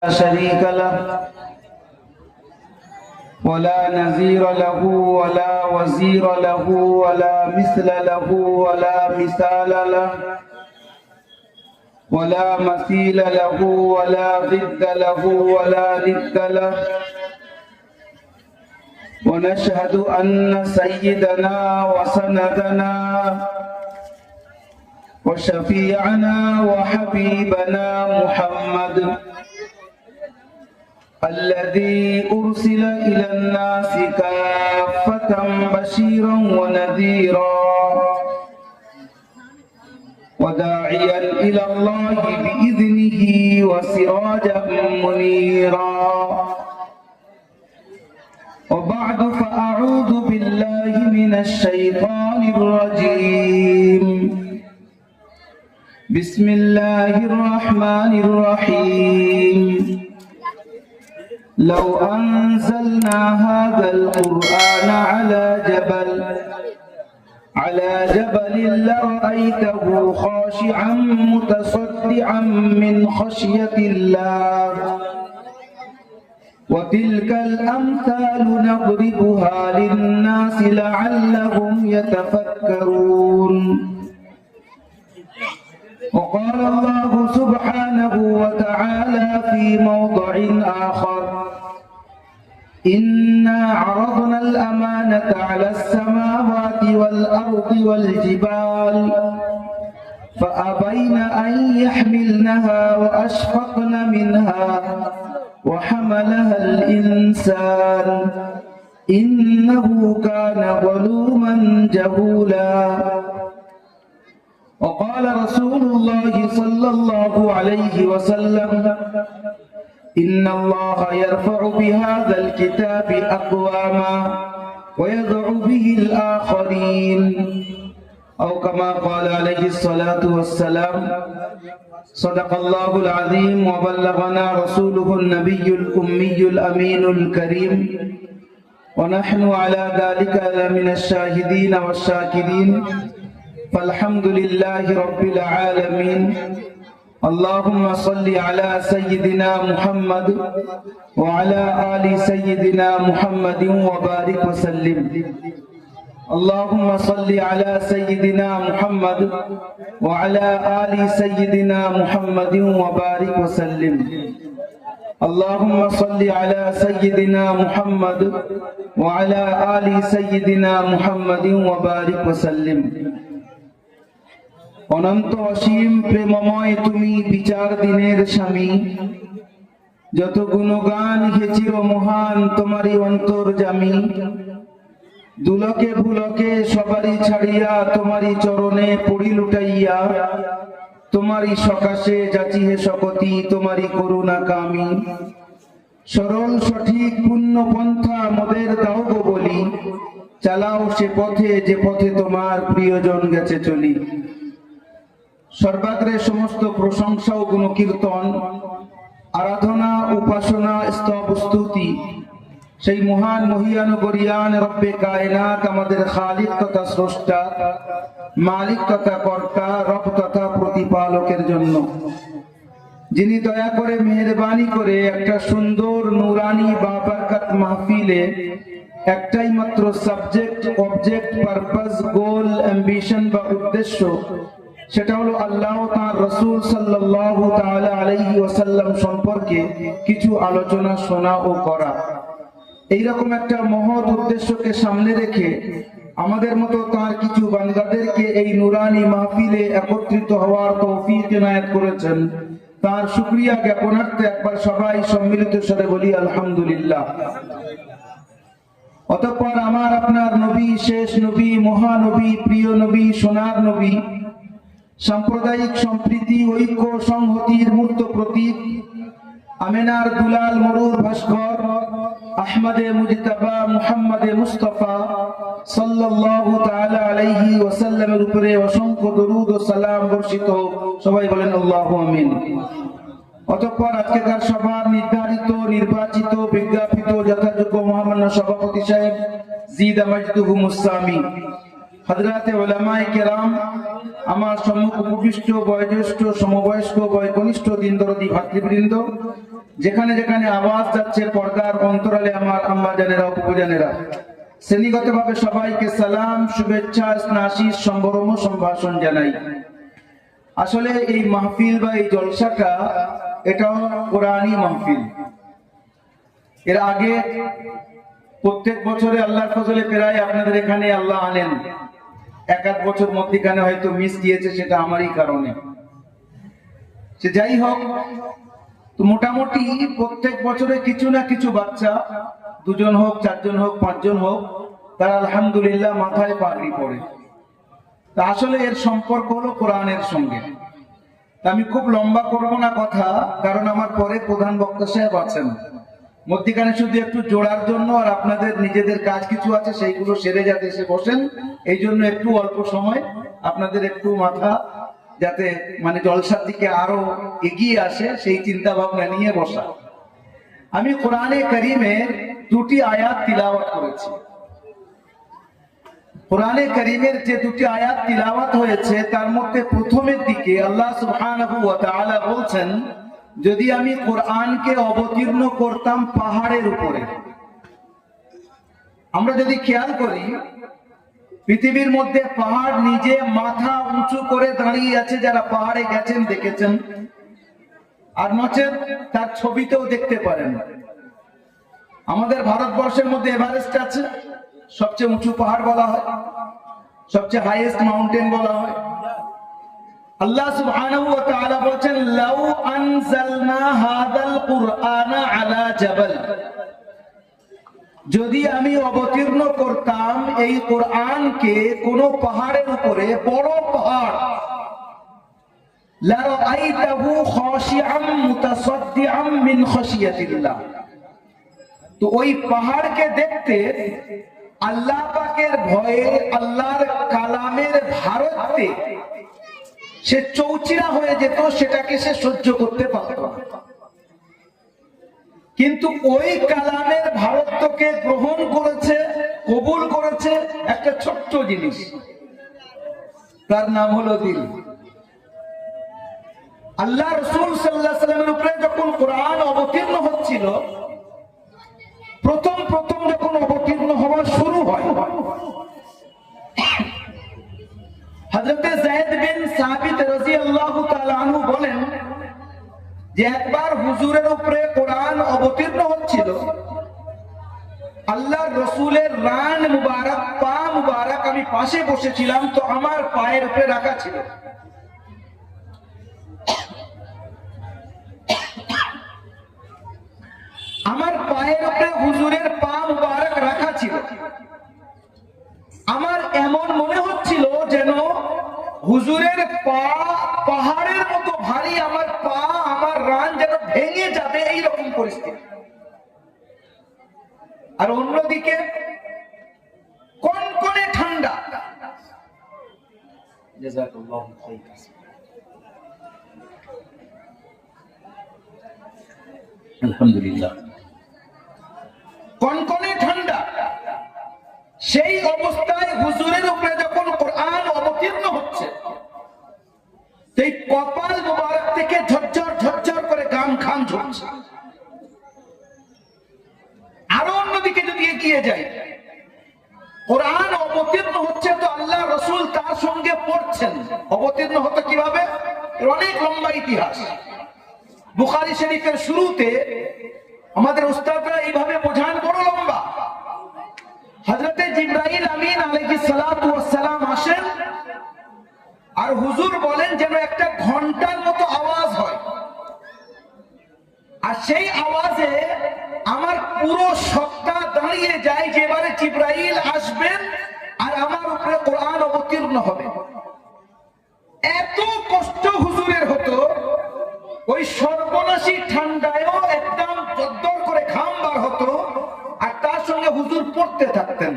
شريك له ولا نظير له ولا وزير له ولا مثل له ولا مثال له ولا مثيل له ولا ضد له ولا ند له ونشهد أن سيدنا وسندنا وشفيعنا وحبيبنا محمد الذي أرسل إلى الناس كافة بشيرا ونذيرا وداعيا إلى الله بإذنه وسراجا منيرا وبعد فأعوذ بالله من الشيطان الرجيم بسم الله الرحمن الرحيم لو أنزلنا هذا القرآن على جبل لرأيته خاشعا متصدعا من خشية الله وتلك الأمثال نضربها للناس لعلهم يتفكرون وقال الله سبحانه وتعالى في موضع آخر إنا عرضنا الأمانة على السماوات والأرض والجبال فأبين أن يحملنها وأشفقن منها وحملها الإنسان إنه كان ظلوما جهولا وقال رسول الله صلى الله عليه وسلم إن الله يرفع بهذا الكتاب أقواما ويضع به الآخرين أو كما قال عليه الصلاة والسلام صدق الله العظيم وبلغنا رسوله النبي الأمي الأمين الكريم ونحن على ذلك من الشاهدين والشاكرين فالحمد لله رب العالمين اللهم صل على سيدنا محمد وعلى آل سيدنا محمد وبارك وسلم اللهم صل على سيدنا محمد وعلى آل سيدنا محمد وبارك وسلم اللهم صل على سيدنا محمد وعلى آل سيدنا محمد وبارك وسلم অনন্ত অসীম প্রেমময় তুমি বিচার দিনের স্বামী যত গুণগান হে চির মহান তোমারই অন্তর্যামী দুলকে ভুলকে সবারই ছাড়িয়া তোমারই চরণে পড়ি লুটাইয়া তোমারই সকাশে যাচি হে শকতি তোমারই করুণা কামি সরল সঠিক পূর্ণ পন্থা মোদের দাও গো বলি চালাও সে পথে যে পথে তোমার প্রিয়জন গেছে চলি সর্বাগ্রে সমস্ত প্রশংসা ও গুণকীর্তন আরাধনা উপাসনা স্তব স্তুতি সেই মহান মহিয়ান গরিয়ান রব্বে কায়নাত আমাদের খালিক তথা স্রষ্টা মালিক তথা কর্তা রব তথা প্রতিপালকের জন্য যিনি দয়া করে মেহেরবানি করে একটা সুন্দর নুরানি বাবরকত মাহফিলে একটাই মাত্র সাবজেক্ট অবজেক্ট পারপাস গোল অ্যাম্বিশন বা উদ্দেশ্য সেটা হলো আল্লাহ তার রাসূল সাল্লাল্লাহু তাআলা আলাইহি ওয়াসাল্লাম সম্পর্কে কিছু আলোচনা শোনা ও করা এইরকম একটা মহৎ উদ্দেশ্যকে সামনে রেখে আমাদের মতো তার কিছু বান্দাদেরকে এই নুরানি মাহফিলে একত্রিত হওয়ার তৌফিক ইনায়াত করেছেন তার শুকরিয়া জ্ঞাপনার্থে একবার সবাই সম্মিলিত স্বরে বলি আলহামদুলিল্লাহ অতঃপর আমার আপনার নবী শেষ নবী মহানবী প্রিয় নবী সোনার নবী সাম্প্রদায়িক সম্প্রীতি ঐক্য সংহতির মূর্ত প্রতীক আমেনার দুলাল মরুর ভাস্কর আহমদে মুজতাবা মুহাম্মদে মুস্তাফা সাল্লাল্লাহু তাআলা আলাইহি ওয়াসাল্লামের উপরে অসংখ্য দরুদ ও সালাম বর্ষিত সবাই বলেন আল্লাহু আমিন অতঃপর আজকের সভার নির্ধারিত নির্বাচিত বিজ্ঞাপিত যথাযোগ্য মহামান্য সভাপতি সাহেব জিদা মাজদুহুমুস সামি হযরতে উলামায়ে কেরাম আমার সম্মুখ উপবিষ্ট বয়োজ্যেষ্ঠ সমবয়স্ক বয়কনিষ্ঠ দিনদরদি ভাতৃবৃন্দ যেখানে যেখানে আওয়াজ যাচ্ছে পর্দার অন্তরালে আমার আম্মা জানেরা, আপু জানেরা, শ্রেণীগতভাবে সবাইকে সালাম, শুভেচ্ছা, স্নাশিস, সম্ভ্রম, সম্ভাষণ জানাই। আসলে এই মাহফিল বা এই জলসাটা এটা কোরআনী মাহফিল। এর আগে প্রত্যেক বছরে আল্লাহর ফজলে প্রায় আপনাদের এখানে আল্লাহ আনেন, এক আধ বছর মধ্যখানে হয়তো মিস গিয়েছে, সেটা আমারই কারণে। সে যাই হোক, তো মোটামুটি প্রত্যেক বছরে কিছু না কিছু বাচ্চা, 2 জন হোক, 4 জন হোক, 5 জন হোক, তারা আলহামদুলিল্লাহ মাথায় পাগড়ি পরে। তা আসলে এর সম্পর্ক হলো কোরআনের সঙ্গে। তা আমি খুব লম্বা করব না কথা, কারণ আমার পরে প্রধান বক্তা সাহেব আছেন। মধ্যখানে শুধু একটু জোড়ার জন্য, আর আপনাদের নিজেদের কাজ কিছু আছে সেইগুলো সেরে যাতে এসে বসেন, এই জন্য একটু অল্প সময় আপনাদের একটু মাথা যাতে মানে জলসার দিকে আরো এগিয়ে আসে সেই চিন্তা ভাবনা নিয়ে বসা। আমি কোরআনে কারীমের 2টি আয়াত তিলাওয়াত করেছি। কোরআনে কারীমের যে 2টি আয়াত তিলাওয়াত হয়েছে তার মধ্যে প্রথমের দিকে আল্লাহ সুবহানাহু ওয়া তাআলা বলছেন, যদি আমি কোরআনকে অবতীর্ণ করতাম পাহাড়ের উপরে। আমরা যদি খেয়াল করি, পৃথিবীর মধ্যে পাহাড় নিজে মাথা উঁচু করে দাঁড়িয়ে আছে, যারা পাহাড়ে গেছেন দেখেছেন, আর নচেত তার ছবিতেও দেখতে পারেন। আমাদের ভারতবর্ষের মধ্যে এভারেস্ট আছে, সবচেয়ে উঁচু পাহাড় বলা হয়, সবচেয়ে হাইয়েস্ট মাউন্টেন বলা হয়। আল্লাহ সুবহানাহু ওয়া তাআলা বলেন, লাউ আনজালনা হাদাল কুরআনা আলা জাবাল, যদি আমি অবতীর্ণ করতাম এই কোরআনকে কোন পাহাড়ের উপরে, বড় পাহাড়, লা রাআইতাহু খাশিআম মুতাসাদ্দিআম মিন খাশিয়াতিল্লাহ, তো ওই পাহাড়কে দেখতে আল্লাহ পাকের ভয়ে, আল্লাহর কালামের ভারতে সে চৌচিরা হয়ে যেত, সেটাকে সে সহ্য করতে পারত না। কিন্তু ওই কালামের ভারতকে গ্রহণ করেছে, কবুল করেছে একটা ছোট্ট জিনিস, তার নাম হলো দিল। আল্লাহ রাসূল সাল্লাল্লাহু আলাইহি ওয়াসাল্লামের উপরে যখন কোরআন অবতীর্ণ হচ্ছিল, প্রথম যখন অবতীর্ণ হওয়া শুরু হয়, হযরতে যায়েদ বিন সাবিত রাদিয়াল্লাহু তাআলা আনহু বলেন যে একবার হুজুরের উপরে কোরআন অবতীর্ণ হচ্ছিল, আল্লাহর রাসূলের রান মুবারক, পা মুবারক আমি পাশে বসেছিলাম, তো আমার পায়ের উপরে রাখা ছিল। আমার পায়ের উপরে হুজুরের পা মুবারক রাখা ছিল। আমার এমন মনে হচ্ছিল যেন হুজুরের পা পাহাড়ের মতো ভারী, আমার পা, আমার রান যেন ভেঙে যাবে, এইরকম পরিস্থিতি। আর অন্যদিকে কনকনে ঠান্ডা। জাযাকাল্লাহু খাইরান। আলহামদুলিল্লাহ। কনকনে ঠান্ডা, সেই অবস্থায় হুজুরের উপরে যখন কোরআন অবতীর্ণ হচ্ছে, সেই কপাল মুবারক থেকে ঝরঝর ঝরঝর করে গাম খাম ঝরছে। আরো অন্যদিকে যদি এগিয়ে যাই, কোরআন অবতীর্ণ হচ্ছে, তো আল্লাহ রাসূল তার সঙ্গে পড়ছেন। অবতীর্ণ হতো কিভাবে? এর অনেক লম্বা ইতিহাস। বুখারী শরীফের শুরুতে আমাদের উস্তাদরা এইভাবে বোঝান, বড় লম্বা। হযরতে জিবরাইল আমিন আলাইহিস সালাতু ওয়াস সালাম আসেন, আর হুজুর বলেন যেন একটা ঘন্টার মতো আওয়াজ হয়, আর সেই আওয়াজে আমার পুরো সত্তা দাঁড়িয়ে যায় যে এবারে জিবরাইল আসবেন আর আমার উপরে কোরআন অবতীর্ণ হবে। এত কষ্ট হুজুরের হতো, ওই সর্বনাশী ঠান্ডায়ও একদম জদ্দর করে ঘাম বার হতো, আর তার সঙ্গে হুজুর পড়তে থাকতেন।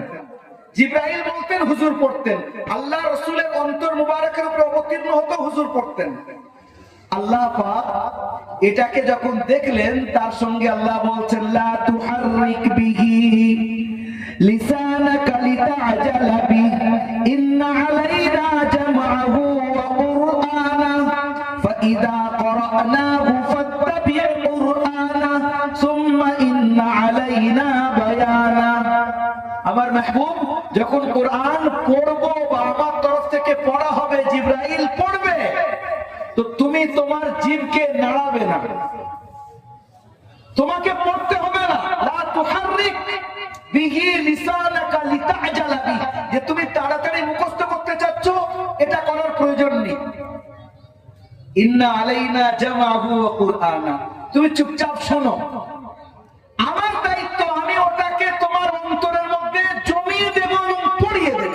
জিবরাইল বলতেন, হুজুর পড়তেন। আল্লাহ রাসূলের অন্তর মুবারকের উপরে অবতীর্ণ হতো, হুজুর পড়তেন। আল্লাহ পাক এটাকে যখন দেখলেন, তার সঙ্গে আল্লাহ বলছেন, লা তুহাররিক বিহি লিসানাকা লিতাআজালা বিহি ইন্না আলাইনা জামআহু ওয়া কুরআনা ফাইযা ক্বরানাহু ফাত্তাবি' কুরআনা আমার মাহবুব যখন কোরআন পড়বো বা আমার তরফ থেকে পড়া হবে, জিবরাইল পড়বে, তো তুমি তোমার জিভকে নাড়াবে না, তোমাকে পড়তে হবে না। লা তুহাররিক বিহি লিসানাকা লিতা'জালা বিহি, যে তুমি তাড়াতাড়ি মুখস্থ করতে চাচ্ছ, এটা করার প্রয়োজন নেই। ইন্না আলাইনা জামাহু ওয়া কুরআনা, তুমি চুপচাপ শোনো, আমার দায়িত্ব আমি ওটাকে তোমার অন্তরের মধ্যে জমিয়ে দেব এবং পড়িয়ে দেব।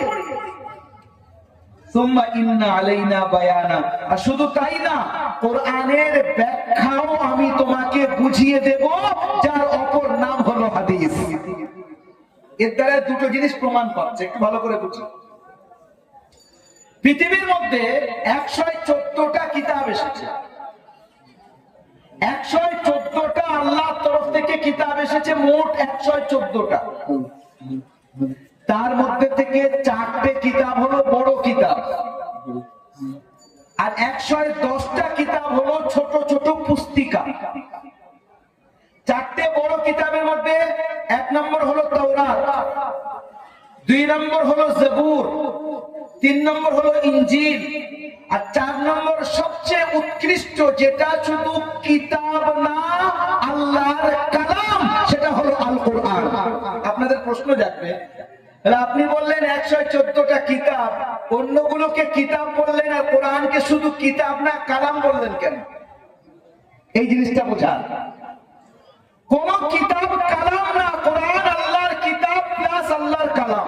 সুম্মা ইন্না আলাইনা বায়ানা, আর শুধু তাই না, কোরআনের ব্যাখ্যাও আমি তোমাকে বুঝিয়ে দেব, যার অপর নাম হলো হাদিস। এর দ্বারা দুটো জিনিস প্রমাণ পাচ্ছে, একটু ভালো করে বুঝুন। পৃথিবীর মধ্যে 114টা কিতাব এসেছে, 114টা আল্লাহর তরফ থেকে কিতাব এসেছে, মোট 114টা। তার মধ্যে থেকে 4টে কিতাব হলো বড় কিতাব, আর 110টা কিতাব হলো ছোট ছোট পুস্তিকা। 4টে বড় কিতাবের মধ্যে 1 নম্বর হলো তাওরাত, 2 নম্বর হলো জবুর, 3 নম্বর হলো ইনজিল, আর 4 নম্বর সবচেয়ে উৎকৃষ্ট, যেটা শুধু কিতাব না, আল্লাহর কালাম, সেটা হলো আল কোরআন। আপনাদের প্রশ্ন জাগবে, আপনি বললেন 114টা কিতাব, অন্যগুলোকে কিতাব বললেন আর কোরআনকে শুধু কিতাব না কালাম বললেন কেন? এই জিনিসটা বোঝান। কোন কিতাব কালাম না, কোরআন আল্লাহর কিতাব প্লাস আল্লাহর কালাম।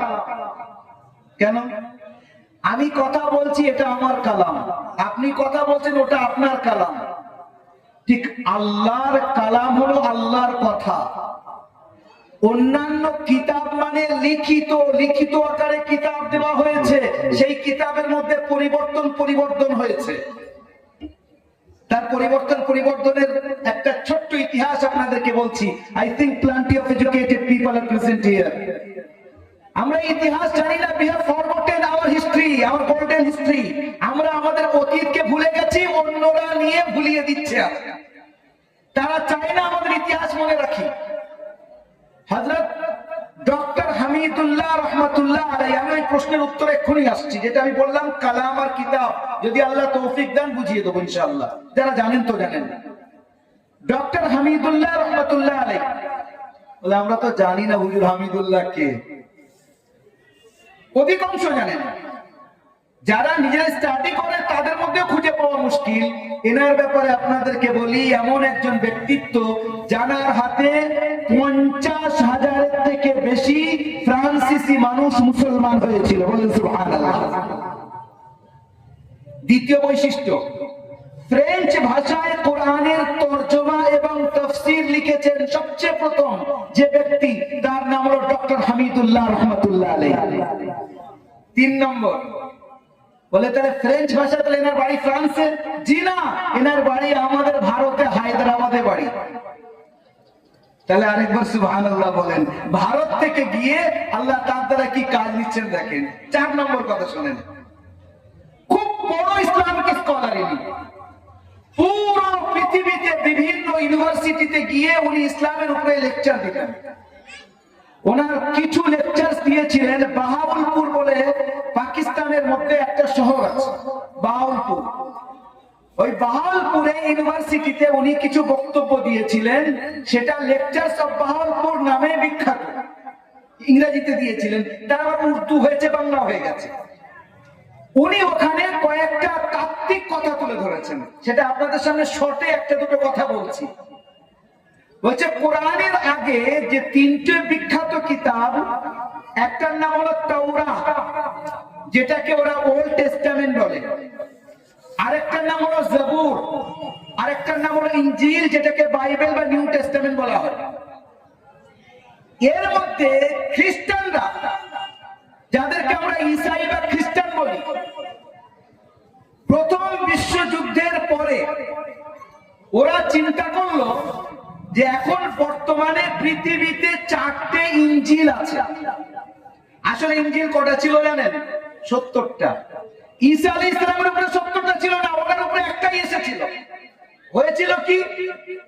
কেন? আমি কথা বলছি, এটা আমার কালাম, আপনি কথা বলছেন, ওটা আপনার কালাম। ঠিক আল্লাহর কালাম হলো আল্লাহর কথা। অন্যান্য কিতাব মানে লিখিত, লিখিত আকারে কিতাব দেওয়া হয়েছে, সেই কিতাবের মধ্যে পরিবর্তন হয়েছে। তার পরিবর্তনের একটা ছোট্ট ইতিহাস আপনাদেরকে বলছি। I think plenty of educated people are present here. আমরা ইতিহাস জানি না, we have forgotten our history, our golden history. আমরা আমাদের অতীতকে ভুলে গেছি, অন্যরা নিয়ে ভুলিয়ে দিচ্ছে। তারা চায় না আমাদের ইতিহাস মনে রাখি। হযরত ডক্টর হামিদুল্লাহ রহমাতুল্লাহ আলাইহি, আমি ওই প্রশ্নের উত্তর এক্ষুনি আসছি, যেটা আমি বললাম কালাম আর কিতাব, যদি আল্লাহ তৌফিক দেন বুঝিয়ে দেবো ইনশাআল্লাহ, যারা জানেন তো জানেন। ডক্টর হামিদুল্লাহ রহমাতুল্লাহ আলাইহি বলে, আমরা তো জানি না হুজুর হামিদুল্লাহ কে, অধিকাংশ জানেন। যারা নিজেরা স্টাডি করে তাদের মধ্যে খুঁজে পাওয়া মুশকিল। এনার ব্যাপারে আপনাদেরকে বলি, এমন একজন ব্যক্তিত্ব জানার হাতে 50,000 থেকে বেশি ফ্রান্সিসি মানুষ মুসলমান হয়েছিল, বলেন সুবহানাল্লাহ। দ্বিতীয় বৈশিষ্ট্য, ফ্রেঞ্চ ভাষায় কোরআনের তরজমা এবং তাফসীর লিখেছেন সবচেয়ে প্রথম যে ব্যক্তি, তার নাম হলো ডক্টর হামিদুল্লাহ রহমাতুল্লাহ আলাইহি। 3 নম্বর বলে, তাহলে ফ্রেঞ্চ ভাষা, তাহলে এনার বাড়ি ফ্রান্সে? জি না, এনার বাড়ি আমাদের ভারতে হায়দ্রাবাদে বাড়ি। তাহলে আরেকবার সুবহানাল্লাহ বলেন। ভারত থেকে গিয়ে আল্লাহ তার দ্বারা কি কাজ নিচ্ছেন দেখেন। 4 নম্বর কথা শুনেন, খুব বড় ইসলামিক স্কলার ইনি। পুরো পৃথিবীতে বিভিন্ন ইউনিভার্সিটিতে গিয়ে উনি ইসলামের উপরে লেকচার দিতেন। ওনার কিছু লেকচার দিয়েছিলেন বাহাউলপুর বলে, পাকিস্তানের মধ্যে একটা শহর আছে বাহাউলপুর। ওই বাহাউলপুরে ইউনিভার্সিটিতে উনি কিছু বক্তব্য দিয়েছিলেন, সেটা লেকচারস অফ বাহাউলপুর নামে বিখ্যাত। ইংরেজিতে দিয়েছিলেন, তার আবার উর্দু হয়েছে, বাংলা হয়ে গেছে। উনি ওখানে কয়েকটা তাত্ত্বিক কথা তুলে ধরেছেন, সেটা আপনাদের সামনে শর্টে একটা দুটো কথা বলছি। বলছে, কোরআনের আগে যে 3টে বিখ্যাত কিতাব, একটার নাম হলো তাওরাত, যেটাকে ওরা ওল্ড টেস্টামেন্ট বলে, আরেকটার নাম হলো জবুর, আরেকটার নাম হলো ইনজিল, যেটাকে বাইবেল বা নিউ টেস্টামেন্ট বলা হয়। এর মধ্যে খ্রিস্টানরা, যাদেরকে আমরা ঈসাই বা খ্রিস্টান বলি, প্রথম বিশ্বযুদ্ধের পরে ওরা চিন্তা করলো যে এখন বর্তমানে পৃথিবীতে 4টে ইনজিল আছে। আসলে ইনজিল কটা ছিল জানেন? 70টা। ঈসা আলাইহিস সালামের উপরে 70টা ছিল না, ওনার উপরে একটাই এসেছিল। হয়েছিল কি,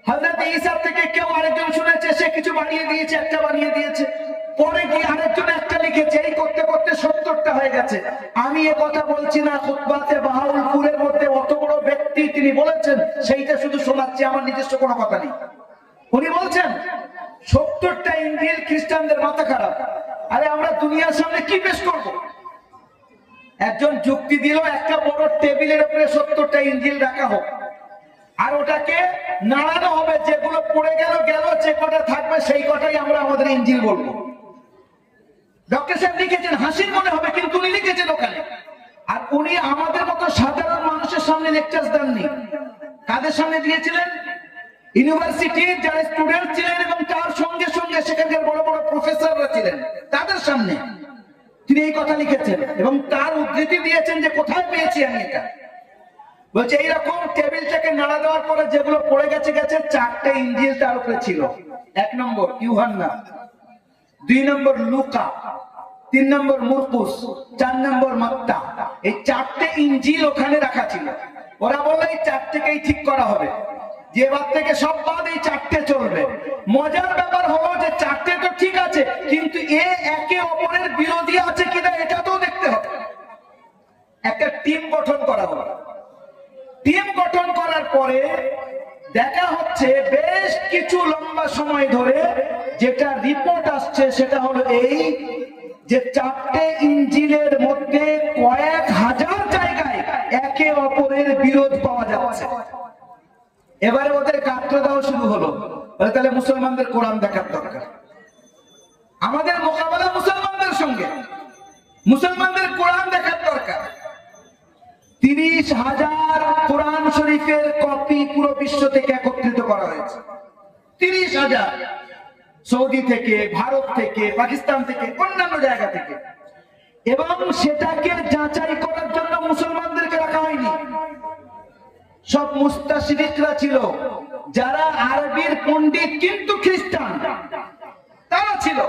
হযরত ঈসা থেকে কেউ আরেকজন শুনেছে, সে কিছু বানিয়ে দিয়েছে, একটা বানিয়ে দিয়েছে। পরে কি আরেকজন একটা লিখেছে, এই করতে করতে 70টা হয়ে গেছে। আমি এ কথা বলছি না, খুতবাতে বাহাউলপুরের মধ্যে অত বড় ব্যক্তি তিনি বলেছেন, সেইটা শুধু শোনাচ্ছি, আমার নিজস্ব কোনো কথা নেই। উনি বলছেন 70টা ইঞ্জিল, খ্রিস্টানদের মাথা খারাপ। আরে আমরা দুনিয়ার সামনে কি পেশ করব? একজন যুক্তি দিল একটা বড় টেবিলের উপরে 70টা ইঞ্জিল রাখা হোক, আর ওটাকে নাড়ানো হবে, যেগুলো পড়ে গেল গেল, যে কটা থাকবে সেই কটাই আমরা আমাদের ইঞ্জিল বলবো। ডক্টর সাহেব লিখেছেন, হাসির মনে হবে, কিন্তু উনি লিখেছেন ওখানে। আর উনি আমাদের মতো সাধারণ মানুষের সামনে লেকচার দেননি। কাদের সামনে দিয়েছিলেন? ইউনিভার্সিটির যারা স্টুডেন্ট ছিলেন এবং তার সঙ্গে সঙ্গে সেখানকার বড় বড় প্রফেসররা ছিলেন, তাদের সামনে তিনি এই কথা লিখেছেন এবং তার উদ্ধৃতি দিয়েছেন যে কোথায় পেয়েছি আমি এটা। বলছে এইরকম টেবিলটাকে নাড়া দেওয়ার পরে যেগুলো পড়ে গেছে গেছে, 4টে ইঞ্জিল তার উপরে ছিল। 1 নম্বর ইউহান্না, 2 নম্বর লুকা, 3 নম্বর মুরকুস, 4 নম্বর মাত্তা। এই 4টে ইঞ্জিল ওখানে রাখা ছিল। ওরা বললো এই 4টেকেই ঠিক করা হবে, যে বাদ থেকে সব বাদ, এই 4টে চলবে। মজার ব্যাপার হলো যে 4টে তো ঠিক আছে, কিন্তু একে অপরের বিরোধী আছে কিনা এটা তো দেখতে হবে। একটা টিম গঠন করা হলো। টিম গঠন করার পরে দেখা হচ্ছে বেশ কিছু লম্বা সময় ধরে যেটা রিপোর্ট আসছে সেটা হলো এই, যে 4টে ইঞ্জিলের মধ্যে কয়েক হাজার জায়গায় একে অপরের বিরোধ পাওয়া যাচ্ছে। এবারে ওদের কাটতে দেওয়া শুরু হলো, তাহলে মুসলমানদের কোরআন দেখার দরকার। আমাদের মোকাবেলা মুসলমানদের সঙ্গে, মুসলমানদের কোরআন দেখার দরকার। 30,000 কোরআন শরীফের কপি পুরো বিশ্ব থেকে একত্রিত করা হয়েছে। 30,000, সৌদি থেকে, ভারত থেকে, পাকিস্তান থেকে, অন্যান্য জায়গা থেকে। এবং সেটাকে যাচাই করার জন্য মুসলমানদেরকে রাখা হয়নি, সব মুস্তাশরিকরা ছিল, যারা আরবির পণ্ডিত কিন্তু খ্রিস্টান, তারা ছিল।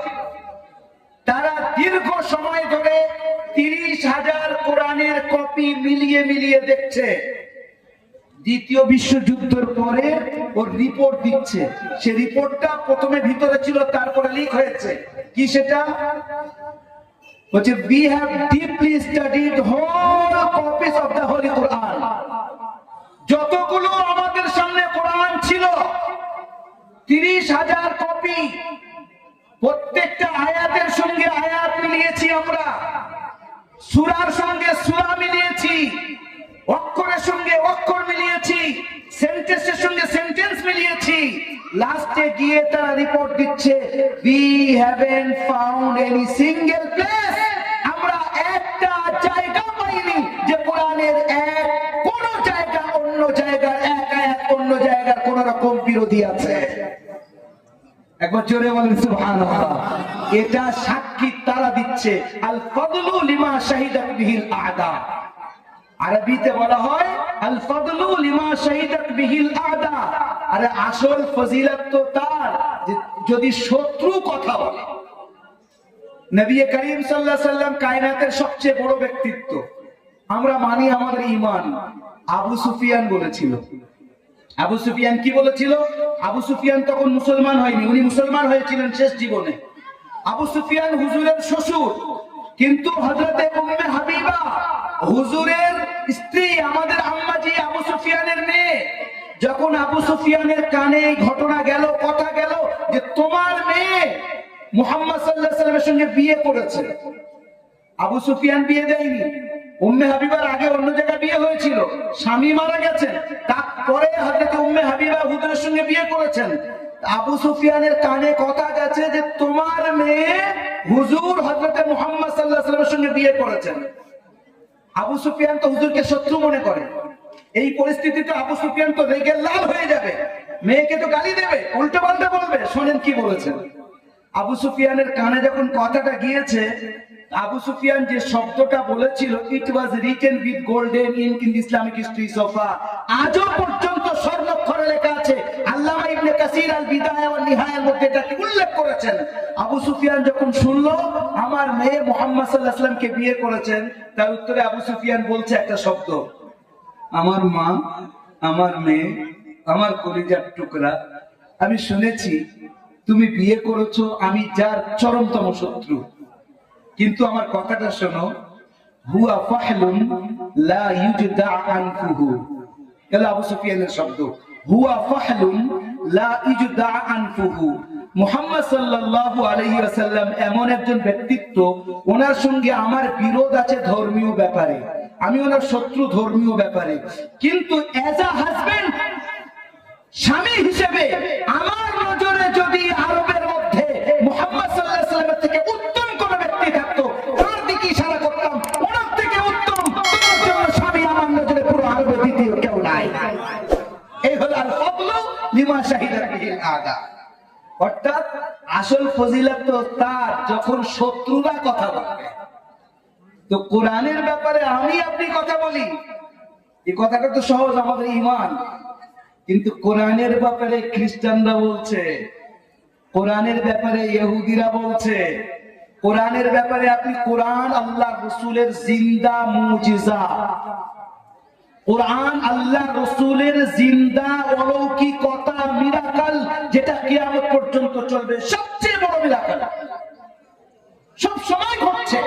তারা দীর্ঘ সময় ধরে 30,000 কোরআনের কপি মিলিয়ে মিলিয়ে দেখছে। দ্বিতীয় বিশ্বযুদ্ধের পরে ওর রিপোর্ট দিচ্ছে। সে রিপোর্টটা প্রথমে ভিতরে ছিল, তারপরে লিক হয়েছে। কি সেটা? বলছে we have deeply studied whole copies of the Holy Quran. যতগুলো আমাদের সামনে কোরআন ছিল 30,000 কপি, প্রত্যেকটা আয়াতের সঙ্গে আয়াত মিলিয়েছি আমরা, সূরার সঙ্গে সূরা মিলিয়েছি, অক্ষরের সঙ্গে অক্ষর মিলিয়েছি, সেন্টেন্সের সঙ্গে সেন্টেন্স মিলিয়েছি। লাস্টে গিয়ে তারা রিপোর্ট দিচ্ছে we haven't found any single place, আমরা একটা জায়গা পাইনি যে কোরআনের কোন জায়গা অন্য জায়গার এক আয়াত অন্য জায়গার কোন রকম বিরোধী আছে। একবার জোরে বলেন সুবহানাল্লাহ। এটা সাক্ষী তারা দিচ্ছে, আল ফাদলু লিমা শাহিদাত বিহিল আদা। আরবিতে বলা হয় আল ফাদলু লিমা শাহিদাত বিহিল আদা। আরে আসল ফজিলত তো তার যদি শত্রু কথা বলে। নবী করিম সাল্লাল্লাহু আলাইহি সাল্লাম কায়নাতের সবচেয়ে বড় ব্যক্তিত্ব, আমরা মানি, আমাদের ঈমান। আবু সুফিয়ান বলেছিল, আবু সুফিয়ান কি বলেছিল? আবু সুফিয়ান তখন মুসলমান হয়নি, উনি মুসলমান হয়েছিলেন শেষ জীবনে। আবু সুফিয়ান হুজুরের শ্বশুর, কিন্তু হযরতে উম্মে হাবিবা হুজুরের স্ত্রী, আমাদের আম্মাজি আবু সুফিয়ানের মেয়ে। যখন আবু সুফিয়ানের কানে এই ঘটনা গেল, কথা গেল যে তোমার মেয়ে মুহাম্মদ সাল্লাল্লাহু আলাইহি ওয়াসাল্লামের সঙ্গে বিয়ে করেছে, আবু সুফিয়ান বিয়ে দেয়নি। উম্মে হাবিবার আগে অন্য জায়গায় বিয়ে হয়েছিল, স্বামী মারা গেছেন, তারপরে হযরত উম্মে হাবিবা হুজুরের সঙ্গে বিয়ে করেছেন। আবু সুফিয়ানের কানে কথা গেছে যে তোমার মেয়ে হুজুর হযরত মুহাম্মদ সাল্লাল্লাহু আলাইহি ওয়াসাল্লামের সঙ্গে বিয়ে করেছেন। আবু সুফিয়ান তো হুজুরকে শত্রু মনে করে। এই পরিস্থিতিতে আবু সুফিয়ান তো রেগে লাল হয়ে যাবে, মেয়েকে তো গালি দেবে, উল্টো পাল্টা বলবে। শোনেন কি বলেছেন। আবু সুফিয়ানের কানে যখন কথাটা গিয়েছে, আবু সুফিয়ান যে শব্দটা বলেছিল, it was written with golden ink in Islamic history so far, আজও পর্যন্ত স্বর্ণাক্ষরে লেখা আছে। আল্লামা ইবনে কাসির আল বিদায়া ওয়ান নিহায়ার মধ্যে এটাকে উল্লেখ করেছেন। আবু সুফিয়ান যখন শুনলো আমার মেয়ে মুহাম্মদ সাল্লাল্লাহু আলাইহি ওয়াসাল্লামকে বিয়ে করেছেন, তার উত্তরে আবু সুফিয়ান বলছে একটা শব্দ, আমার মা, আমার মেয়ে, আমার কলিজার টুকরা। আমি শুনেছি তুমি বিয়ে করেছো, আমি যার চরমতম শত্রু। কিন্তু আমার কথাটা শোনো, হুয়া ফাহলুন লা ইউজদা আনফুহু, এটা আবু সুফিয়ানের শব্দ। হুয়া ফাহলুন লা ইউজদা আনফুহু, মুহাম্মদ সাল্লাল্লাহু আলাইহি ওয়াসাল্লাম এমন একজন ব্যক্তিত্ব, ওনার সঙ্গে আমার বিরোধ আছে ধর্মীয় ব্যাপারে, আমি ওনার শত্রু ধর্মীয় ব্যাপারে, কিন্তু এজ আ হাজবেন্ড, স্বামী হিসেবে আমার নজরে যদি আরবের মধ্যে মুহাম্মদ সাল্লাল্লাহু আলাইহি ওয়াসাল্লামের থেকে উত্তম কোন ব্যক্তি থাকতো, তার দিকে ইশারা করতাম, ওনার থেকে উত্তম তোমার জন্য স্বামী আমার নজরে পুরো আরবে দ্বিতীয় কেউ নাই। এই হলো আল ফাদলু লিমা শাহিদা বিহিল আগা। অর্থাৎ আসল ফজিলত তো তার যখন শত্রুরা কথা বলবে। তো কোরআনের ব্যাপারে আমি আপনি কথা বলি, এই কথাটা তো সহজ, আমাদের ঈমান। কিন্তু কোরআনের ব্যাপারে খ্রিস্টানরা বলছে, কোরআনের ব্যাপারে ইহুদিরা বলছে, কোরআনের ব্যাপারে আপনি কোরআন আল্লাহ রাসূলের জিন্দা মুজিজা, কোরআন আল্লাহ রাসূলের জিন্দা অলৌকিকতা, মিরাকল, যেটা কিয়ামত পর্যন্ত চলবে, সবচেয়ে বড় মিরাকল, সব সময় ঘটছে,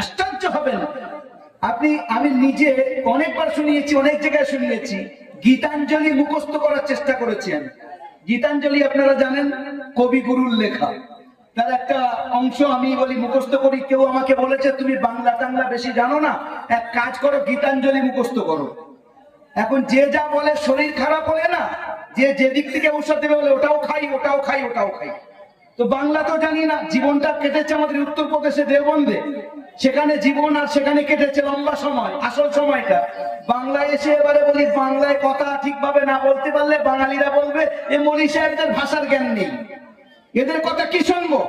আশ্চর্য হবেন আপনি। আমি নিজে অনেকবার শুনিয়েছি, অনেক জায়গায় শুনিয়েছি, গীতাঞ্জলি মুখস্থ করার চেষ্টা করেছেন। গীতাঞ্জলি আপনারা জানেন, কবিগুরুর লেখা, তার একটা অংশ আমি বলি মুখস্থ করি। কেউ আমাকে বলেছে তুমি বাংলা টাংলা বেশি জানো না, এক কাজ করো গীতাঞ্জলি মুখস্থ করো। এখন যে যা বলে, শরীর খারাপ হলে না, যে যেদিক থেকে ঔষধ দেবে বলে ওটাও খাই, ওটাও খাই, ওটাও খাই। তো বাংলা তো জানি না, জীবনটা কেটেছে আমাদের উত্তরপ্রদেশে দেওবন্দে, সেখানে জীবন আর সেখানে কেটেছে লম্বা সময়, আসল সময়টা। বাংলায় এসে এবারে বলি, বাংলায় কথা ঠিকভাবে না বলতে পারলে বাঙালিরা বলবে এ মনি সাহেবদের ভাষার জ্ঞান নেই, এদের কথা কি শুনবো,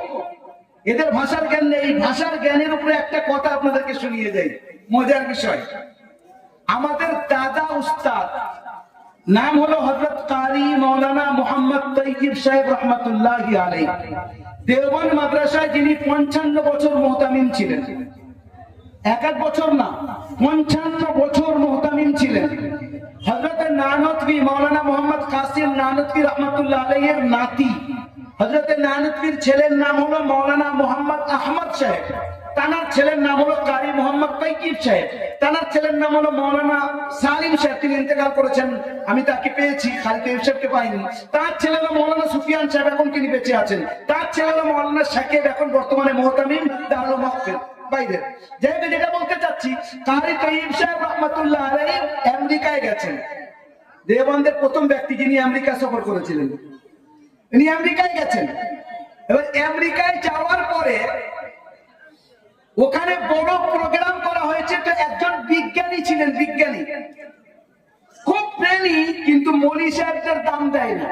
এদের ভাষার জ্ঞান নেই। এই ভাষার জ্ঞানের উপরে একটা কথা আপনাদেরকে শুনিয়ে দেই, মজার বিষয়। আমাদের দাদা উস্তাদ নাম হলো হযরত কারি মাওলানা মুহাম্মদ তাইয়িব সাহেব রাহমাতুল্লাহি আলাইহি, দেওবন্দ মাদ্রাসায় যিনি 55 বছর মুহতামিম ছিলেন, এক এক বছর না, 55 বছর মুহতামিম ছিলেন। হযরত নানতভি মাওলানা মুহাম্মদ কাসিম নানতভি রাহমাতুল্লাহ আলাইহির নাতি, হযরত নানতভির ছেলের নাম হলো মাওলানা মুহাম্মদ আহমদ সাহেব, তানার ছেলের নাম হলো কারি মোহাম্মদ তাইয়িব সাহেব, তানার ছেলের নাম হলো মাওলানা সালিম সাহেব, তিনি ইন্তেকাল করেছেন, আমি তাকে পেয়েছি, খালিদ তাইয়িব সাহেবকে পাইনি। তার ছেলে হলো মাওলানা সুফিয়ান সাহেব, এখন তিনি বেঁচে আছেন। তার ছেলে হলো মাওলানা সাকিব, এখন বর্তমানে মুহতামিম দারুল মাহফিল বাইরে। যেটা বলতে চাচ্ছি, কারি তাইয়িব সাহেব রাহমাতুল্লাহ আলাইহি আমেরিকায় গেছেন, দেওবন্দের প্রথম ব্যক্তি যিনি আমেরিকা সফর করেছিলেন, তিনি আমেরিকায় গেছেন। এবার আমেরিকায় যাওয়ার পরে ওখানে বড় প্রোগ্রাম করা হয়েছে, তো একজন বিজ্ঞানী ছিলেন, বিজ্ঞানী খুব প্রেমী, কিন্তু মনি সাহেবদের দাম দেয় না,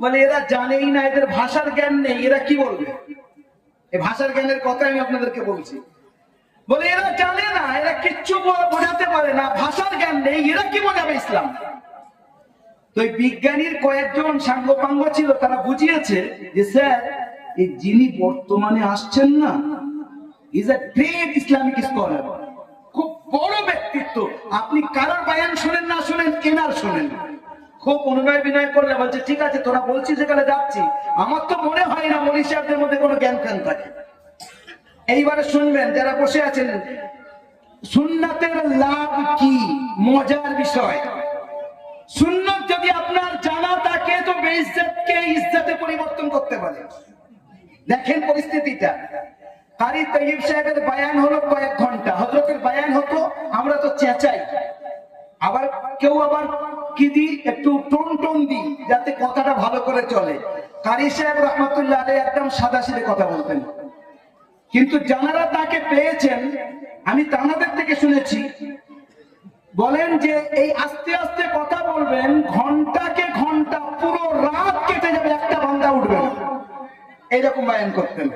বলে এরা জানেই না, এদের ভাষার জ্ঞান নেই, এরা কি বলবে। এই ভাষার জ্ঞানের কথা আমি আপনাদেরকে বলছি, বলে এরা জানে না, এরা কিচ্ছু বোঝাতে পারে না, ভাষার জ্ঞান নেই, এরা কি বোঝাবে ইসলাম। তো এই বিজ্ঞানীর কয়েকজন সাঙ্গপাঙ্গ ছিল, তারা বুঝিয়েছে যে স্যার, এই যিনি বর্তমানে আসছেন না, is a great Islamic scholar, খুব বড় ব্যক্তিত্ব, আপনি কারোর বায়ান শুনেন না শুনেন, কেনার শুনেন। খুব অনুনয় বিনয় করলে বলছে ঠিক আছে, তোরা বলছিস সেখানে যাচ্ছি, আমার তো মনে হয় না মনি সাহেবদের মধ্যে কোনো জ্ঞান ফ্যান থাকে। এইবারে শুনবেন যারা বসে আছেন, সুন্নাতের লাভ কি, মজার বিষয়। সুন্নাত যদি আপনার জানা থাকে তো বেইজ্জতকে ইজ্জতে পরিবর্তন করতে পারে। দেখেন পরিস্থিতিটা, কারি তাইয়িব সাহেবের বায়ান হলো কয়েক ঘন্টা, হযরতের বায়ান হতো, আমরা তো চেঁচাই, আবার কেউ আবার কি দি, একটু টোন দিই যাতে কথাটা ভালো করে চলে। কারি সাহেব রাহমাতুল্লাহ আলাইহি একদম সাদাসিধে কথা বলতেন, কিন্তু যারা তাকে পেয়েছেন, আমি তানাদের থেকে শুনেছি, বলেন যে এই আস্তে আস্তে কথা বলবেন, ঘন্টাকে ঘন্টা, পুরো রাত কেটে যাবে, একটা বান্দা উঠবে না, এইরকম বায়ান করতেন।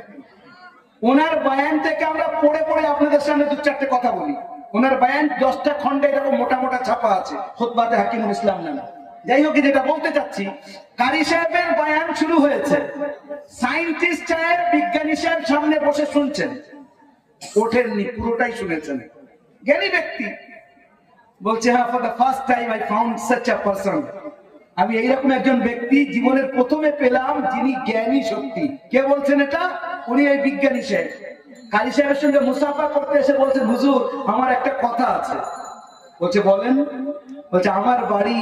ওনার বায়ান থেকে আমরা পড়ে পড়ে আপনাদের সামনে দু চারটে কথা বলি। ওনার বায়ান 10টা খন্ডে এরকম মোটা মোটা ছাপা আছে, খুতবাতে হাকিমুল ইসলাম নামে। যাই হোক, যেটা বলতে চাচ্ছি, কারি সাহেবের বায়ান শুরু হয়েছে, সায়েন্টিস্ট সাহেব, বিজ্ঞানী সাহেব সামনে বসে শুনছেন, ওঠেননি, পুরোটাই শুনেছেন। জ্ঞানী ব্যক্তি বলছে, হ্যাঁ, for the first time I found such a person আমি এইরকম একজন ব্যক্তি জীবনের প্রথমে পেলাম, যিনি জ্ঞানী সত্যি। কে বলছেন এটা? উনি এই বিজ্ঞানী সাহেব। কাজী সাহেবের সঙ্গে মুসাফা করতে এসে বলছেন, হুজুর আমার একটা কথা আছে। বলছে বলেন। বলছে আমার বাড়ি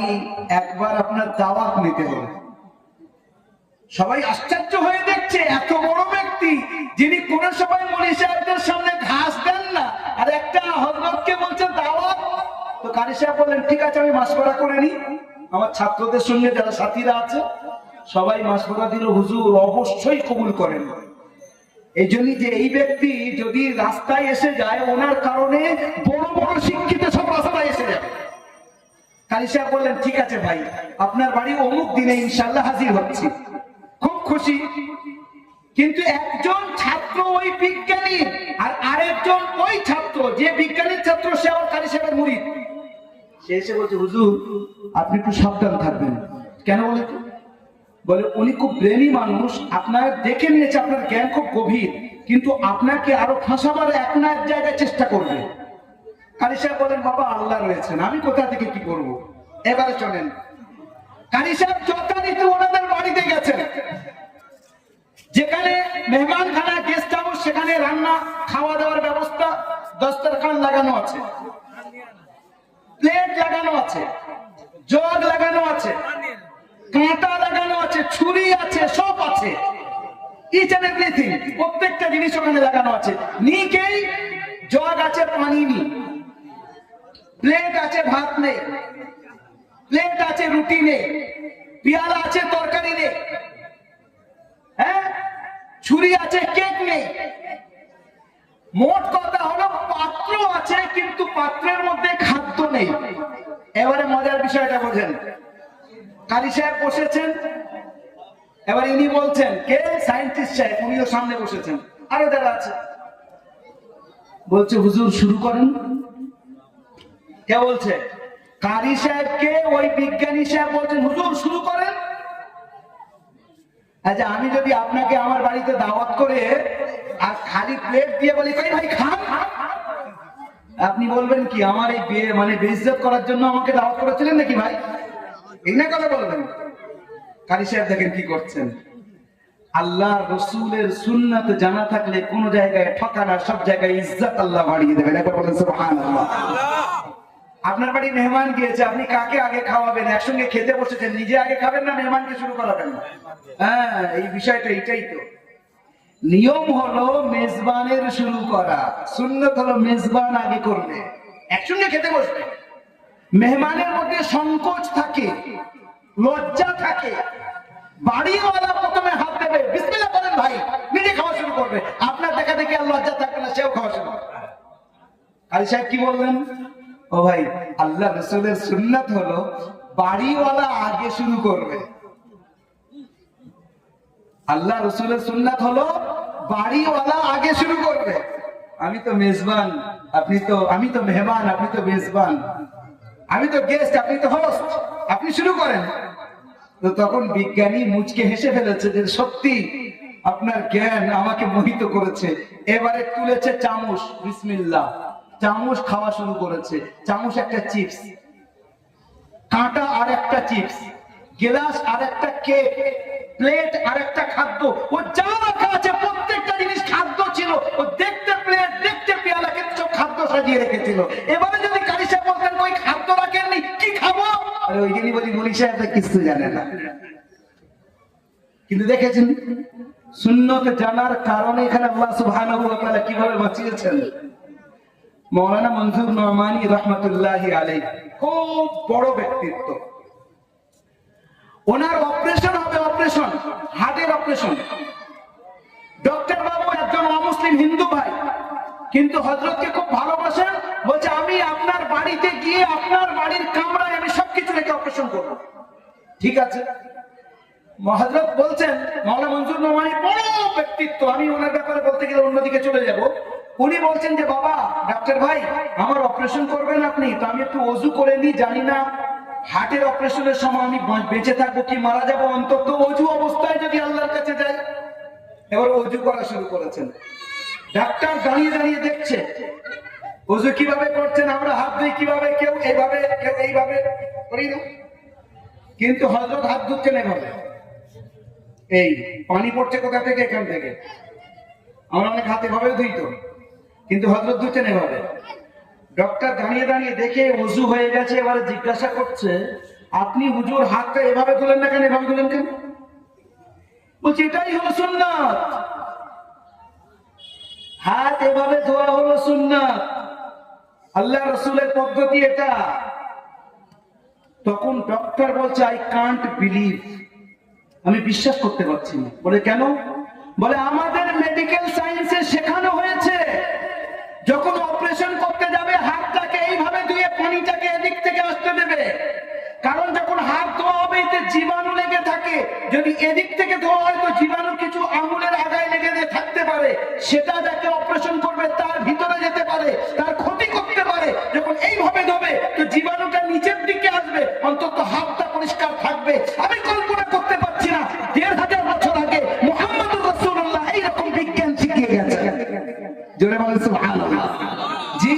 একবার আপনার দাওয়াত নিতে হবে। সবাই আশ্চর্য হয়ে দেখছে, এত বড় ব্যক্তি যিনি কোন সময় মনি সাহেবদের সামনে ঘাস দেন না, আর একটা হযরতকে বলছেন দাওয়াত। তো কাজী সাহেব বললেন ঠিক আছে, আমি মাসওয়ারা করে নিই। আমার ছাত্রদের সঙ্গে যারা সাথীরা আছে সবাই মাসওয়ারা দিল, হুজুর অবশ্যই কবুল করেন। এই জন্যই যে এই ব্যক্তি যদি রাস্তায় এসে যায়, ওনার কারণে বড় বড় শিক্ষিত সব রাস্তায় এসে যাবে। কাজী সাহেব বললেন ঠিক আছে ভাই, আপনার বাড়ি অমুক দিনে ইনশাআল্লাহ হাজির হচ্ছি। খুব খুশি। কিন্তু একজন ছাত্র ওই বিজ্ঞানী, আর আরেকজন ওই ছাত্র যে বিজ্ঞানীর ছাত্র, সে আবার কাজী সাহেবের মুরিদ। সে এসে বলছে হুজুর আপনি একটু সাবধান থাকবেন। কেন বলে? বলে উনি খুব ব্রেনি মানুষ, আপনার দেখে নিয়েছে, আপনার জ্ঞান খুব গভীর, কিন্তু আপনাকে আরো ফাঁসাবার এক না এক জায়গায় চেষ্টা করবে। কাজী সাহেব বলেন বাবা আল্লাহ রয়েছেন, আমি কোথা থেকে কি করব। এবারে চলেন। কাজী সাহেব যথারীতি ওনাদের বাড়িতে গেছেন, যেখানে মেহমানখানা গেস্ট হাউস, সেখানে রান্না খাওয়া দাওয়ার ব্যবস্থা, দস্তরখান লাগানো আছে, প্লেট লাগানো আছে, জগ লাগানো আছে, কাঁটা লাগানো আছে, ছুরি আছে, সব আছে। ইচ এন্ড এভরিথিং, প্রত্যেকটা জিনিস ওখানে লাগানো আছে। নিকেই জগ আছে, পানি নেই। প্লেট আছে, ভাত নেই। প্লেট আছে, রুটি নেই। পেয়ালা আছে, তরকারি নেই। হ্যাঁ, ছুরি আছে, কেক নেই। মোট কথা হলো পাত্র আছে, কিন্তু পাত্রের মধ্যে খাদ্য নেই। এবারে মজার বিষয়টা বোঝেন। কাজী সাহেব বসেছেন, এবার ইনি বলছেন, কে? সায়েন্টিস্ট সাহেব, উনিও সামনে বসেছেন, আরো যারা আছে। বলছে হুজুর শুরু করেন। কে বলছে? কাজী সাহেবকে ওই বিজ্ঞানী সাহেব বলছেন হুজুর শুরু করেন। আচ্ছা, আমি যদি আপনাকে আমার বাড়িতে দাওয়াত করে আর খালি প্লেট দিয়ে বলি ভাই ভাই খান, আপনি বলবেন কি আমার এই মানে বেইজ্জত করার জন্য আমাকে দাওয়াত করেছিলেন নাকি ভাই? এই না কথা বলবেন। কাজী সাহেব দেখেন কি করছেন। আল্লাহ রসুলের সুন্নাত জানা থাকলে কোন জায়গায় ঠকানা, সব জায়গায় ইজ্জত আল্লাহ বাড়িয়ে দেবেন। একবার বলেন সুবহানাল্লাহ। আপনার বাড়ি মেহমান গিয়েছে, আপনি কাকে আগে খাওয়াবেন? একসঙ্গে খেতে বসেছেন, নিজে আগে খাবেন না মেহমানকে শুরু করাবেন? হ্যাঁ, এই বিষয়টা এটাই তো। নিয়ম হলো মেজবানের শুরু করা, সুন্নত হলো মেজবান আগে করবে, একসঙ্গে খেতে বসবে। মেহমানের মধ্যে সংকোচ থাকে, লজ্জা থাকে। বাড়িওয়ালা প্রথমে হাত দেবে, বিসমিল্লাহ করেন ভাই, নিজে খাওয়া শুরু করবে। আপনার দেখা দেখে আর লজ্জা থাকবে না, সেও খাওয়া শুরু করবে। কাজী সাহেব কি বললেন? ও ভাই, আল্লাহ রাসূলের সুন্নাত হলো বাড়িওয়ালা আগে শুরু করবে। আল্লাহ রাসূলের সুন্নাত হলো বাড়িওয়ালা আগে শুরু করবে। আমি তো মেজবান, আমি তো মেহমান, আপনি তো মেজবান। আমি তো গেস্ট, আপনি তো হোস্ট, আপনি শুরু করেন। তো তখন বিজ্ঞানী মুচকে হেসে ফেলেছে যে সত্যি আপনার জ্ঞান আমাকে মোহিত করেছে। এবারে তুলেছে চামচ, বিসমিল্লাহ, চামচ খাওয়া শুরু করেছে। চামচ একটা চিপস, কাঁটা আর একটা চিপস, গ্লাস আর একটা কেক, প্লেট আর একটা খাদ্য। ও যা রাখা আছে প্রত্যেকটা জিনিস খাদ্য ছিল। ও দেখতে প্লেট, দেখতে পেয়ালা, কিন্তু সব খাদ্য সাজিয়ে রেখেছিল। এবারে যদি কাজী সাহেব বলতেন ওই খাদ্য রাখেননি, কি খাবো? আরে ওই জন্যই বলি মনি সাহেব কিছু জানে না। কিন্তু দেখেছেন সুন্নত জানার কারণে এখানে আল্লাহ সুবহানাহু ওয়া তাআলা কিভাবে বাঁচিয়েছেন। মৌলানা মনসুর নোমানী রহমতুল্লাহি আলাইহি খুব বড় ব্যক্তিত্ব। ওনার অপারেশন হবে, অপারেশন, হার্টের অপারেশন। ডক্টর বাবু একজন অমুসলিম হিন্দু ভাই, কিন্তু হযরতকে খুব ভালোবাসেন। বলছে আমি আপনার বাড়িতে গিয়ে আপনার বাড়ির কামরায় আমি সবকিছু রেখে অপারেশন করব। ঠিক আছে। হযরত বলছেন, মাওলানা মনসুর নোমানী বড় ব্যক্তিত্ব, আমি ওনার ব্যাপারে বলতে গেলে অন্যদিকে চলে যাব। উনি বলছেন যে বাবা ডাক্তার ভাই আমার অপারেশন করবেন আপনি, তো আমি একটু ওযু করে নিই, জানি না হার্টের অপারেশনের সময় আমি বেঁচে থাকবো কি মারা যাবো, অন্তত ওযু অবস্থায় যদি আল্লাহর কাছে যাই। এবার ওযু করা শুরু করেছেন। ডাক্তার দাঁড়িয়ে দাঁড়িয়ে দেখছে ওযু কিভাবে করছেন, আমরা হাত দিই কিভাবে, কেউ এইভাবে কেউ এইভাবে করি না। কিন্তু হযরত হাত ধুচ্ছেন এভাবে, এই পানি পড়ছে কোথা থেকে? এখান থেকে। আমরা অনেক হাতে ভাবে ধুই তো, কিন্তু হযরত ধুচ্ছেন এভাবে। ডক্টর দাঁড়িয়ে দাঁড়িয়ে দেখে ওযু হয়ে গেছে, এবারে জিজ্ঞাসা করছে, আপনি হুজুর হাতটা এভাবে তুলেন না কেন, এভাবে তুলেন কেন? বলছি এটাই হলো সুন্নাত, হাত এভাবে ধোয়া হলো সুন্নাত, আল্লাহ রাসূলের পদ্ধতি এটা। তখন ডক্টর বলছে, আই কান্ট বিলিভ, আমি বিশ্বাস করতে পারছি না। বলে কেন? বলে আমাদের মেডিকেল সায়েন্সে শেখানো হয়েছে যখন অপারেশন করতে যাবে হাতটাকে এইভাবে ধুয়ে পানিটাকে এদিক থেকে আসতে দেবে, কারণ যখন হাত ধোয়া হবে এতে জীবাণু লেগে থাকে, যদি এদিক থেকে ধোয়া হয় তো জীবাণু কিছু আঙুলের আগায় লেগে থাকতে পারে, সেটা যাকে অপারেশন করবে তার ভিতরে যেতে পারে, তার ক্ষতি করতে পারে। যখন এইভাবে ধোবে তো জীবাণুটা নিচের দিকে আসবে, অন্তত হাতটা পরিষ্কার থাকবে। আমি কল্পনা করতে পারছি না ১৫০০ বছর আগে মুহাম্মদুর রাসূলুল্লাহ এইরকম বিজ্ঞান শিখিয়ে গেছে। জোরে বলেন সুবহানাল্লাহ। জি,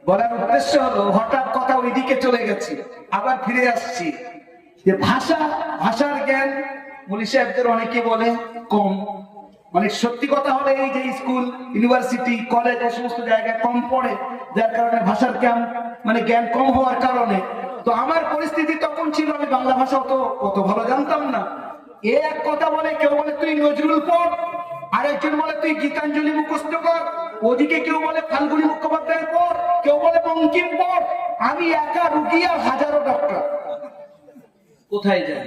বলার উদ্দেশ্য হলো হঠাৎ কথা ওইদিকে চলে গেছে, আবার ফিরে আসছি যে ভাষার জ্ঞান মুলি সাহেবদের অনেকে বলে কম, মানে সত্যি কথা হলে এই যে স্কুল, ইউনিভার্সিটি, কলেজ এই সমস্ত জায়গায় কম পড়ে, যার কারণে ভাষার জ্ঞান মানে জ্ঞান কম হওয়ার কারণে। তো আমার পরিস্থিতি তখন ছিল আমি বাংলা ভাষা অত ভালো জানতাম না। এক কথা বলে, কেউ বলে তুই নজরুল পড়, আরেকজন বলে তুই গীতাঞ্জলি মুখস্থ কর, ওদিকে কেউ বলে ফাল্গুনী মুখোপাধ্যায় পড়, কেউ বলে বঙ্কিম পড়। আমি একা রুগী আর হাজারো ডক্টর, কোথায় যাই?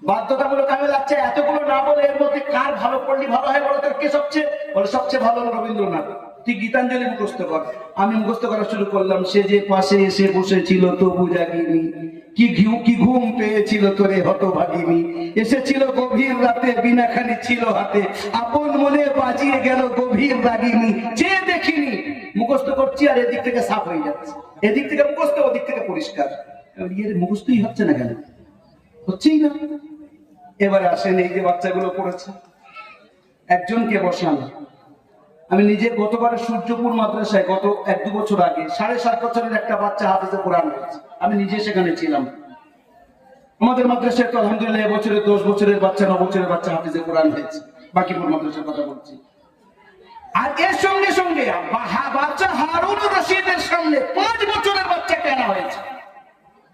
বাধ্যতামূলক আমি লাগছে এতগুলো না বলে এর মধ্যে কার ভালো পড়লি ভালো হয় বলে, তোর কে সবচেয়ে? বলে সবচেয়ে ভালো রবীন্দ্রনাথ, তুই গীতাঞ্জলি মুখস্থ কর। আমি মুখস্থ করা শুরু করলাম, সে যে পাশে এসে বসেছিল তবু জাগিনি, কি ঘুম পেয়েছিল তোরে হতভাগিনী, এসেছিল গভীর রাতে বিনাখানি ছিল হাতে, আপন মনে বাজিয়ে গেল গভীর রাগিনী, চেয়ে দেখিনি। মুখস্থ করছি আর এদিক থেকে সাফ হয়ে যাচ্ছে, এদিক থেকে মুখস্থ ওদিক থেকে পরিষ্কার। মুখস্থই হচ্ছে না কেন? হচ্ছেই না। এবারে আসেন এই যে বাচ্চাগুলো পড়েছে, একজনকে বসান। আমি নিজে গতবারে সূর্যপুর মাদ্রাসায় গত ১-২ বছর আগে ৭.৫ বছরের একটা বাচ্চা হাফেজে কোরআন হয়েছে, আমি নিজে সেখানে ছিলাম। আমাদের মাদ্রাসায় তো আলহামদুলিল্লাহ এবছরে ১০ বছরের বাচ্চা ৯ বছরের বাচ্চা হাফেজে কোরআন হয়েছে, বাকিপুর মাদ্রাসার কথা বলছি। আর এর সঙ্গে সঙ্গে বাচ্চা হারুনুর রশিদের সামনে ৫ বছরের বাচ্চা কেনা হয়েছে।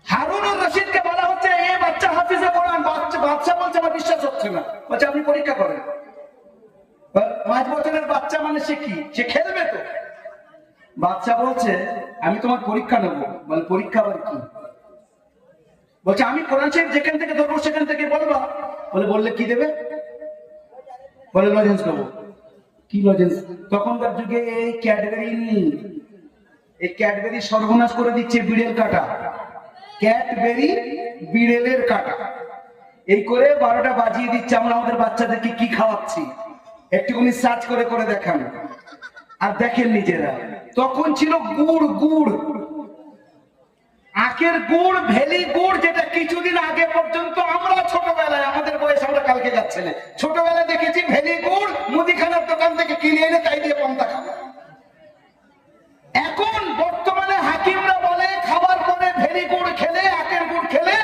হারুনুর রশিদকে বলা হচ্ছে এ বাচ্চা হাফিজে কোরআন, বাচ্চা বলছে আমার বিশ্বাস হচ্ছে না, বলছে আপনি পরীক্ষা করেন। ৫ বছরের বাচ্চা মানে সে কি, সে খেলবে তো? বাচ্চা বলছে আমি তোমার পরীক্ষা নেবো। বলে পরীক্ষা আবার কি? বলছে আমি কোরআন শরীফ যেখান থেকে ধরবো সেখান থেকে বলবা। বলে বললে কি দেবে? বলে লজেন্স দেবো। কি লজেন্স? তখনকার যুগে এই ক্যাডবেরি নেই, এই ক্যাডবেরি সর্বনাশ করে দিচ্ছে বিড়েল কাটা, ক্যাডবেরি বিড়েলের কাটা, এই করে ১২টা বাজিয়ে দিচ্ছে। আমরা আমাদের বাচ্চাদেরকে কি খাওয়াচ্ছি একটুখানি সার্চ করে করে দেখান, আর দেখেন নিজেরা। তখন ছিল গুড়, আখের গুড়, ভেলি গুড়, যেটা কিছুদিন আগে পর্যন্ত আমরা ছোটবেলায়, আমাদের বয়স আমরা কালকে যাচ্ছে না, ছোটবেলায় দেখেছি ভেলি গুড় মুদিখানার দোকান থেকে কিনে এনে তাই দিয়ে পান্তা খাওয়া। এখন বর্তমানে হাকিমরা বলে খাবার পরে ভেলি গুড় খেলে, আখের গুড় খেলে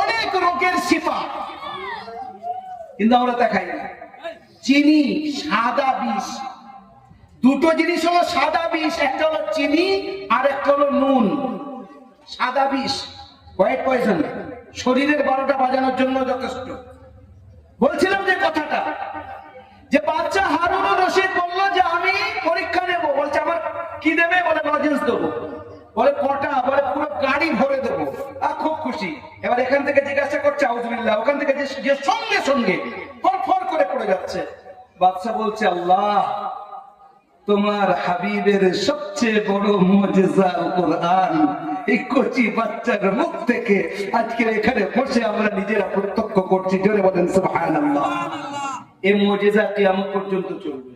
অনেক রোগের শিফা, কিন্তু আমরা দেখাই না। চিনি সাদা বিষ, দুটো জিনিস হলো সাদা বিষ, একটা হলো চিনি আর একটা হলো নুন। সাদা বিষ, হোয়াইট পয়জন, শরীরের ১২টা বাজানোর জন্য যথেষ্ট। বলছিলাম যে কথাটা, যে বাচ্চা হারুনুর রশিদ বলল যে আমি পরীক্ষা নেব। বলছে আমার কি দেবে? বলে লজেন্স দেবো। বলে কটা? বলে পুরো গাড়ি ভরে দেবো। খুব খুশি। এবার এখান থেকে জিজ্ঞাসা করছে আউযুবিল্লাহ, ওখান থেকে যে সঙ্গে সঙ্গে ফর করে পড়ে যাচ্ছে। বাচ্চা বলছে আল্লাহ, তোমার হাবিবের সবচেয়ে বড় মুজিজা কোরআন এই কচি বাচ্চার মুখ থেকে আজকে এখানে বসে আমরা নিজেরা প্রত্যক্ষ করছি। জোরে বলেন সুবহানাল্লাহ। এই মুজিজা কিয়ামত পর্যন্ত চলবে।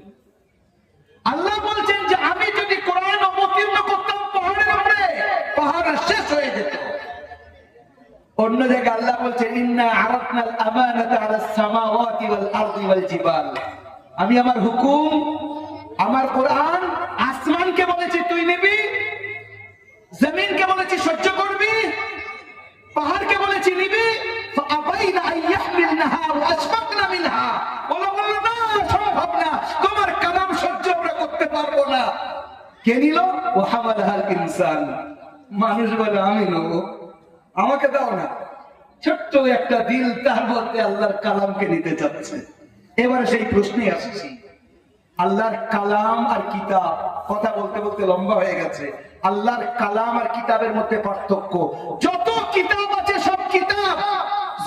আল্লাহ বলছেন যে আমি যদি কোরআন অবতীর্ণ করতাম পাহাড়ের উপরে, পাহাড় শেষ হয়ে যেত। অন্য জায়গায় আল্লাহ বলছেন ইন্না আরাদনাল আমানাতা আলাস সামাওয়াতি ওয়াল আরদি ওয়াল জিবাল। আমি আমার হুকুম, আমার কোরআন আসমানকে বলেছি তুই নিবি, জমিনকে বলেছি সহ্য করবি, পাহাড়কে বলেছি নিবি, ফাআবাইনা আন ইয়াহমিলনাহা ওয়া আশফাকনা মিনহা, ওরা বলল না সম্ভব না, তোমার কালাম সহ্য আমরা করতে পারবো না। কে নিল? ওয়া হামালাহাল ইনসান, মানুষ বলে আমি নেব, আমাকে দাও না। ছোট্ট একটা দিল, তার মধ্যে আল্লাহর কালামকে নিতে চাচ্ছে। এবারে সেই প্রশ্নে আসছি, আল্লাহর কালাম আর কিতাব, কথা বলতে বলতে লম্বা হয়ে গেছে। আল্লাহর কালাম আর কিতাবের মধ্যে পার্থক্য। যত কিতাব আছে সব কিতাব,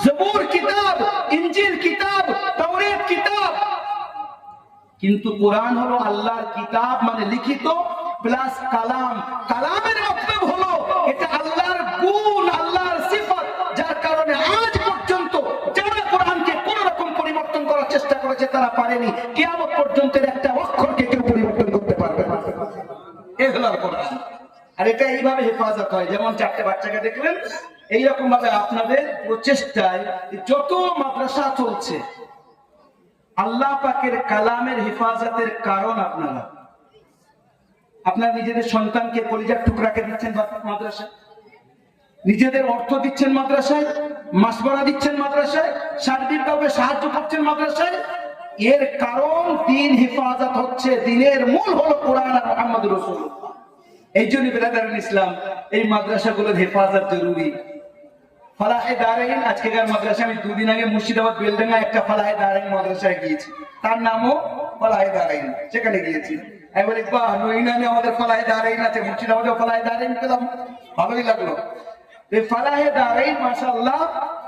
জবুর কিতাব, ইনজিল কিতাব, তাওরাত কিতাব, কিন্তু কোরআন হলো আল্লাহর কিতাব, মানে লিখিত প্লাস কালাম। কালামের মতলব হলো এটা আল্লাহর গুণ, আল্লাহর সিফাত, যার কারণে আজ পর্যন্ত যারা কোরআনকে কোন রকম পরিবর্তন করার চেষ্টা করেছে তারা পারেনি। কিয়ামত পর্যন্ত একটা অক্ষরকে কেউ পরিবর্তন করতে পারবে না। এই হলো কোরআন। আর এটা এইভাবে হেফাজত হয়, যেমন চারটে বাচ্চাকে দেখলেন, এইরকম ভাবে আপনাদের প্রচেষ্টায় যত মাদ্রাসা চলছে, আল্লাহ পাকের কালামের হেফাজতের কারণ আপনারা। আপনারা নিজেদের সন্তানকে কলিজার টুকরাকে দিচ্ছেন মাদ্রাসায়, নিজেদের অর্থ দিচ্ছেন মাদ্রাসায়, মাসবাড়া দিচ্ছেন মাদ্রাসায়, সার্বিকভাবে সাহায্য করছেন মাদ্রাসায়। এর কারণ দিন হেফাজত হচ্ছে, দিনের মূল হলো কোরআন আর মুহাম্মদুর রাসূলুল্লাহ। এই জন্য বিরাদারান ইসলাম, এই মাদ্রাসাগুলোর হেফাজত জরুরি। ফালাহে দারাইন, আজকেকার মাদ্রাসা, আমি দুদিন আগে মুর্শিদাবাদ বেলডাঙ্গা একটা ফালাহে দারাইন মাদ্রাসায় গিয়েছি, তার নামও ফালাহে দারাইন, সেখানে গিয়েছি। আমি বলি বাহ, নইনানে আমাদের ফালাহে দারাইন আছে, মুর্শিদাবাদেও ফালাহে দারাইন পেলাম, ভালোই লাগলো। এই ফালাহে দারাইন মাশাআল্লাহ,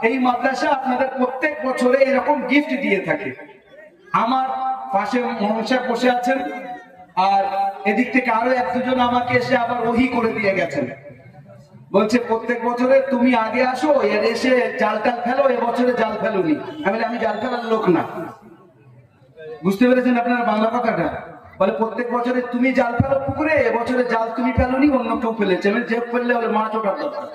এই মাদ্রাসা আপনাদের প্রত্যেক বছরে এরকম গিফট দিয়ে থাকে। আমার পাশে মনসা বসে আছেন, আর এদিক থেকে আরো এক দুজন আমাকে এসে আবার ওহি করে দিয়ে গেছেন। বলছে প্রত্যেক বছরে তুমি আগে আসো, এর এসে জাল টাল ফেলো, এবছরে জাল ফেলোনি। আমি জাল ফেলার লোক না। বুঝতে পেরেছেন আপনারা বাংলা কথাটা? বলে প্রত্যেক বছরে তুমি জাল ফেলো পুকুরে, এবছরে জাল তুমি ফেলোনি, অন্য কেউ ফেলেছে। আমি যে ফেললে হলে মাছ ওঠার দরকার।